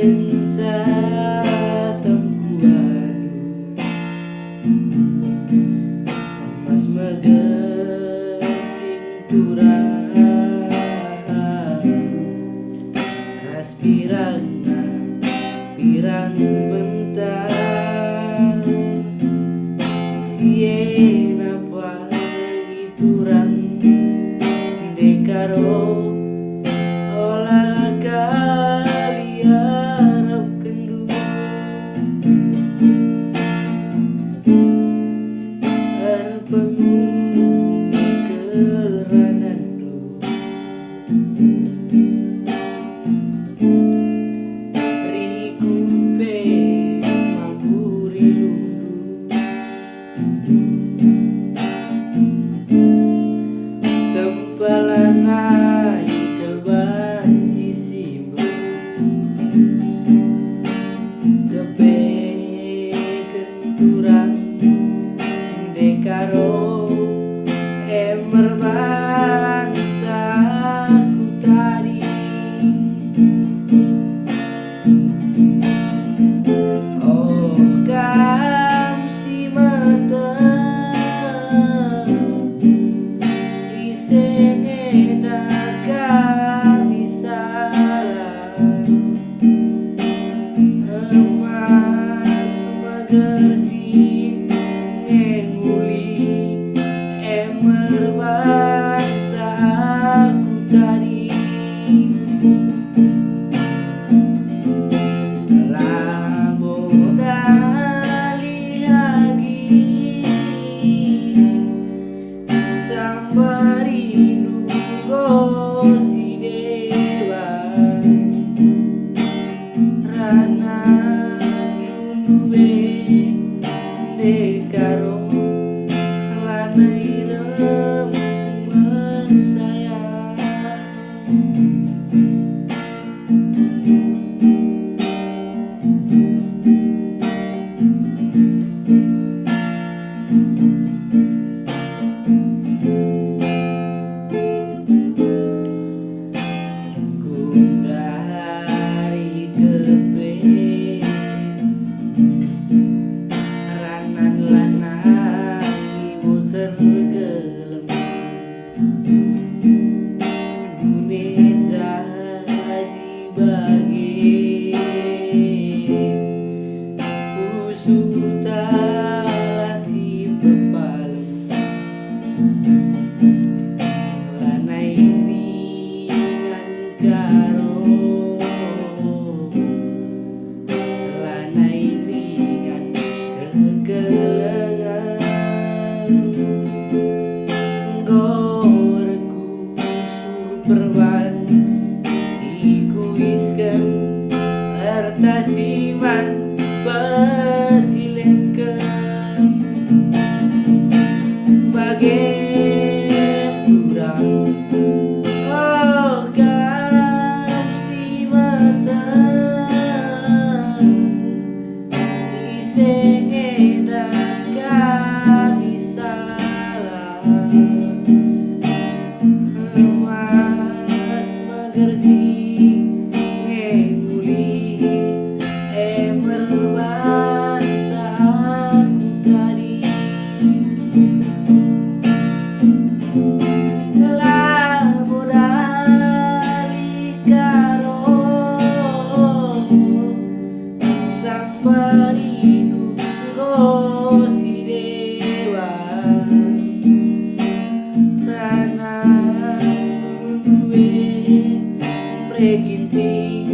lensa sangkuadu mas megesing kaspirana pirang bentar siena pagiturang dekaro olah kali harap kendu arpengung keranandu rikupe mampuri lundu tempalanai kelban sisimbu kepe kenturang dekaro emer bangsa ku tadi oh kam si mata isengena kami salah emas magersi ngenguli emer bangsa aku tadi labodali lagi sambari nunggo si dewa rana nunduwe dekaro lana irem mesayang kundari kepe ranan lanang ibu tergelem guneza dibagi usutalah si pepalu lanai ringan karo lanai ringan kegelengan gorku suruh perban ikuiskan ertasiman bazilenkan bagai kurang oh kam si mata isengena kami salah emas magersi ngenguli emer bangsa aku tadi labodali karo sambari nunggo si dewa rana nunduwe preginting